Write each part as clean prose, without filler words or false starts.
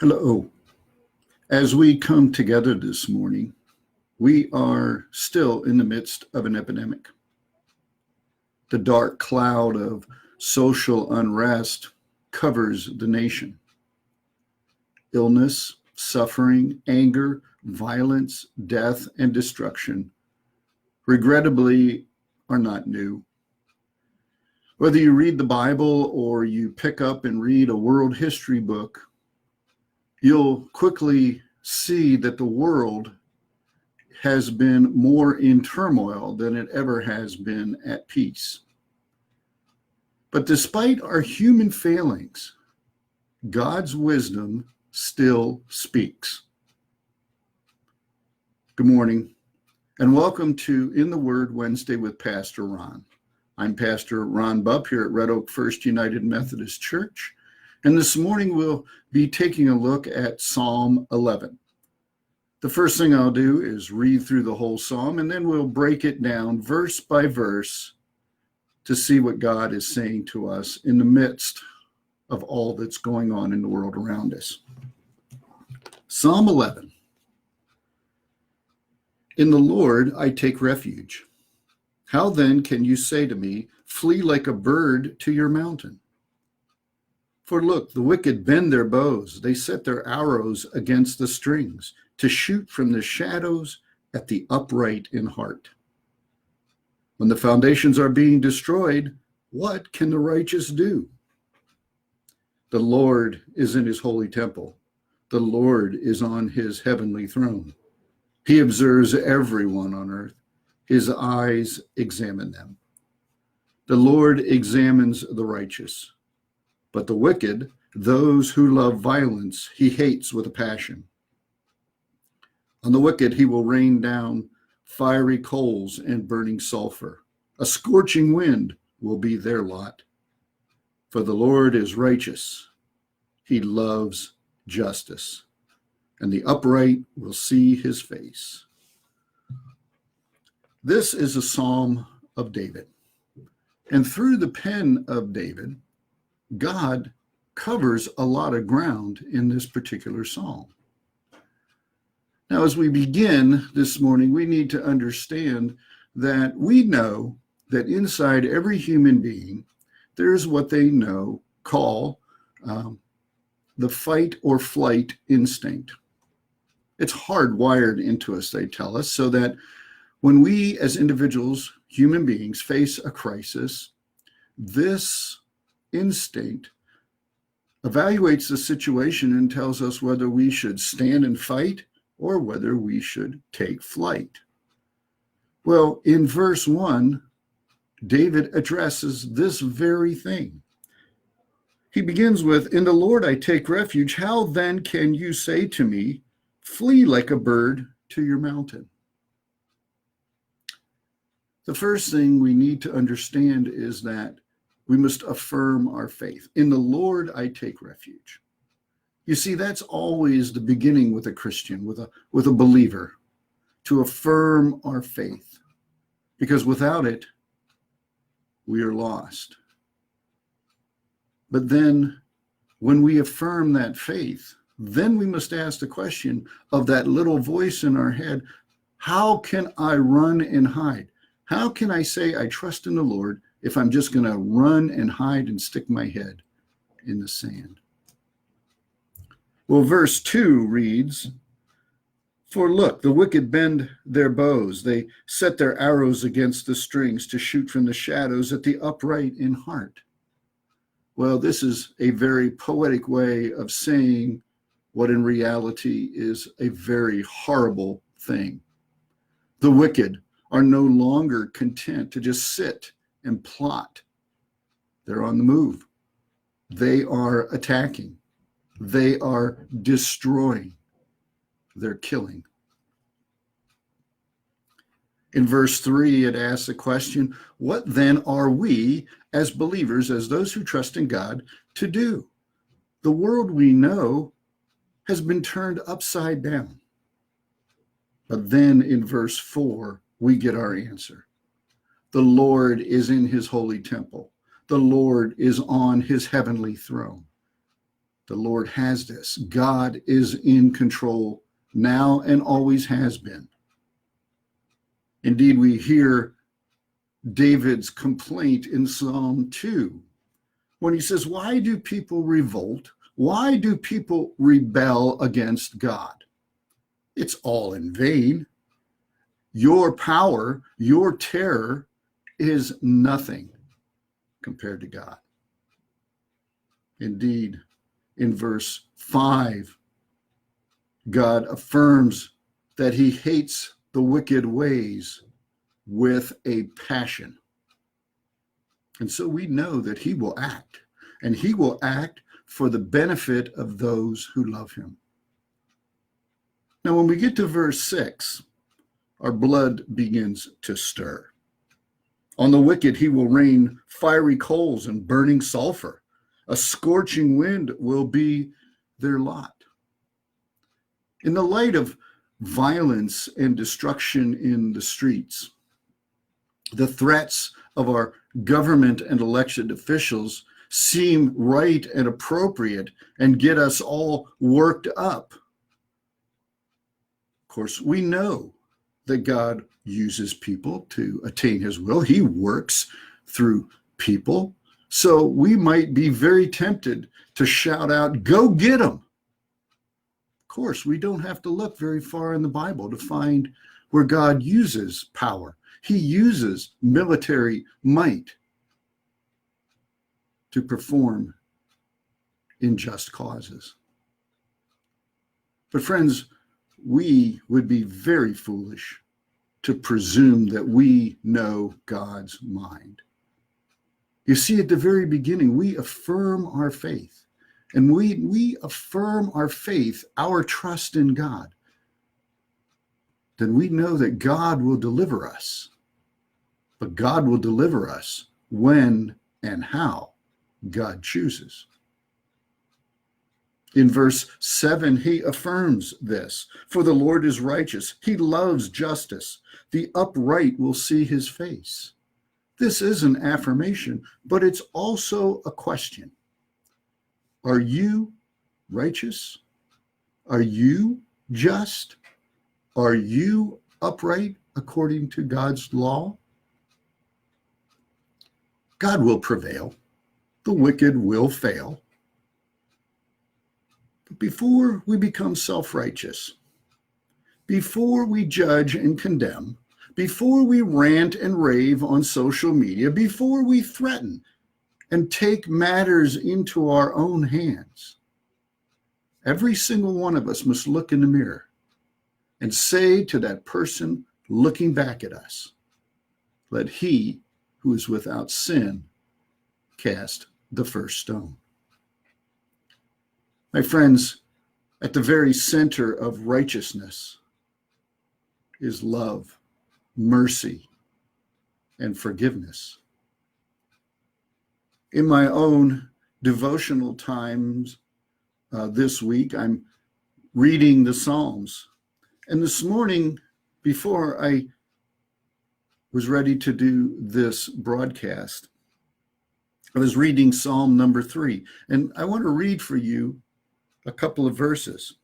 Hello. As we come together this morning, we are still in the midst of an epidemic. The dark cloud of social unrest covers the nation. Illness, suffering, anger, violence, death, and destruction, regrettably, are not new. Whether you read the Bible or you pick up and read a world history book, you'll quickly see that the world has been more in turmoil than it ever has been at peace. But despite our human failings, God's wisdom still speaks. Good morning, and welcome to In the Word Wednesday with Pastor Ron. I'm Pastor Ron Bupp here at Red Oak First United Methodist Church, and this morning we'll be taking a look at Psalm 11. The first thing I'll do is read through the whole psalm, and then we'll break it down verse by verse to see what God is saying to us in the midst of all that's going on in the world around us. Psalm 11. In the Lord I take refuge. How then can you say to me, flee like a bird to your mountain? For look, the wicked bend their bows. They set their arrows against the strings to shoot from the shadows at the upright in heart. When the foundations are being destroyed, what can the righteous do? The Lord is in his holy temple. The Lord is on his heavenly throne. He observes everyone on earth. His eyes examine them. The Lord examines the righteous, but the wicked, those who love violence, he hates with a passion. On the wicked he will rain down fiery coals and burning sulfur. A scorching wind will be their lot. For the Lord is righteous. He loves justice, and the upright will see his face. This is a psalm of David. And through the pen of David, God covers a lot of ground in this particular psalm. Now, as we begin this morning, we need to understand that we know that inside every human being, there is what they call the fight or flight instinct. It's hardwired into us, they tell us, so that when we as individuals, human beings, face a crisis, this instinct evaluates the situation and tells us whether we should stand and fight or whether we should take flight. Well, in verse 1, David addresses this very thing. He begins with, in the Lord I take refuge. How then can you say to me, flee like a bird to your mountain? The first thing we need to understand is that we must affirm our faith. In the Lord I take refuge. You see, that's always the beginning with a Christian, with a believer, to affirm our faith. Because without it, we are lost. But then when we affirm that faith, then we must ask the question of that little voice in our head, how can I run and hide? How can I say I trust in the Lord if I'm just going to run and hide and stick my head in the sand? Well, verse 2 reads, for look, the wicked bend their bows. They set their arrows against the strings to shoot from the shadows at the upright in heart. Well, this is a very poetic way of saying what in reality is a very horrible thing. The wicked are no longer content to just sit and plot. They're on the move. They are attacking. They are destroying. They're killing. In verse 3, it asks the question, what then are we as believers, as those who trust in God, to do? The world we know has been turned upside down. But then in verse 4, we get our answer. The Lord is in his holy temple. The Lord is on his heavenly throne. The Lord has this. God is in control now and always has been. Indeed, we hear David's complaint in Psalm 2 when he says, why do people revolt? Why do people rebel against God? It's all in vain. Your power, your terror is nothing compared to God. Indeed, in verse 5, God affirms that he hates the wicked ways with a passion. And so we know that he will act, and he will act for the benefit of those who love him. Now, when we get to verse 6, our blood begins to stir. On the wicked, he will rain fiery coals and burning sulfur. A scorching wind will be their lot. In the light of violence and destruction in the streets, the threats of our government and elected officials seem right and appropriate and get us all worked up. Of course, we know that God uses people to attain his will. He works through people. So we might be very tempted to shout out, go get them. Of course, we don't have to look very far in the Bible to find where God uses power. He uses military might to perform in just causes. But friends, we would be very foolish to presume that we know God's mind. You see, at the very beginning, we affirm our faith. And we affirm our faith, our trust in God. Then we know that God will deliver us. But God will deliver us when and how God chooses. In verse 7, he affirms this. For the Lord is righteous. He loves justice. The upright will see his face. This is an affirmation, but it's also a question. Are you righteous? Are you just? Are you upright according to God's law? God will prevail. The wicked will fail. But before we become self-righteous, before we judge and condemn, before we rant and rave on social media, before we threaten and take matters into our own hands, every single one of us must look in the mirror and say to that person looking back at us, let he who is without sin cast the first stone. My friends, at the very center of righteousness is love, mercy, and forgiveness. In my own devotional times this week, I'm reading the Psalms. And this morning, before I was ready to do this broadcast, I was reading Psalm number 3. And I want to read for you a couple of verses.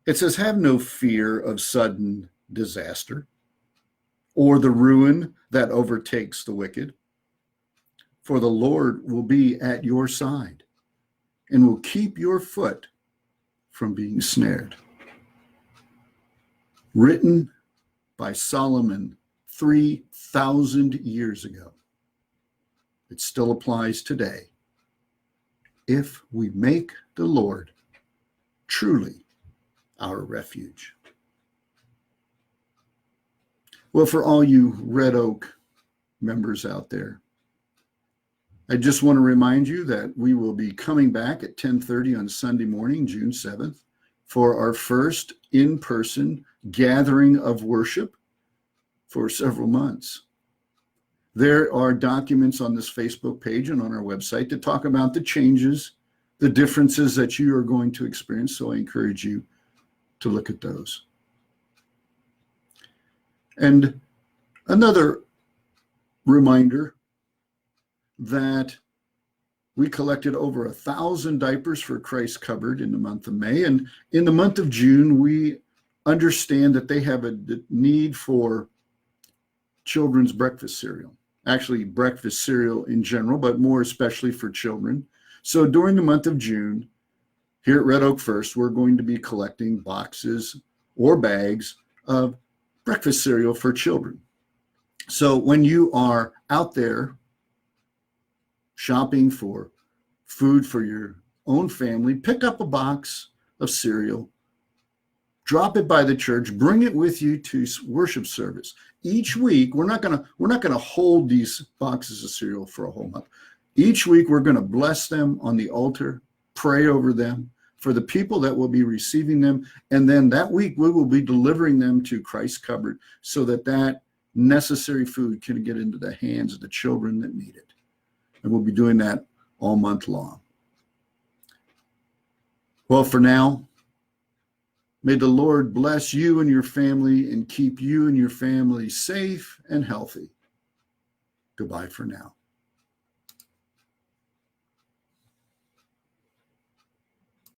It says, have no fear of sudden disaster or the ruin that overtakes the wicked. For the Lord will be at your side and will keep your foot from being snared. Written by Solomon 3,000 years ago. It still applies today. If we make the Lord truly our refuge. Well, for all you Red Oak members out there, I just want to remind you that we will be coming back at 10:30 on Sunday morning, June 7th, for our first in-person gathering of worship for several months. There are documents on this Facebook page and on our website to talk about the changes, the differences that you are going to experience, so I encourage you to look at those. And another reminder that We collected over 1,000 diapers for Christ Cupboard in the month of May. And in the month of June, we understand that they have a need for children's breakfast cereal. Actually, breakfast cereal in general, but more especially for children. So during the month of June, here at Red Oak First, we're going to be collecting boxes or bags of breakfast cereal for children. So when you are out there shopping for food for your own family, pick up a box of cereal, drop it by the church, bring it with you to worship service. Each week, we're not gonna hold these boxes of cereal for a whole month. Each week, we're gonna bless them on the altar, pray over them for the people that will be receiving them, and then that week we will be delivering them to Christ's Cupboard so that that necessary food can get into the hands of the children that need it. And we'll be doing that all month long. Well, for now, may the Lord bless you and your family and keep you and your family safe and healthy. Goodbye for now.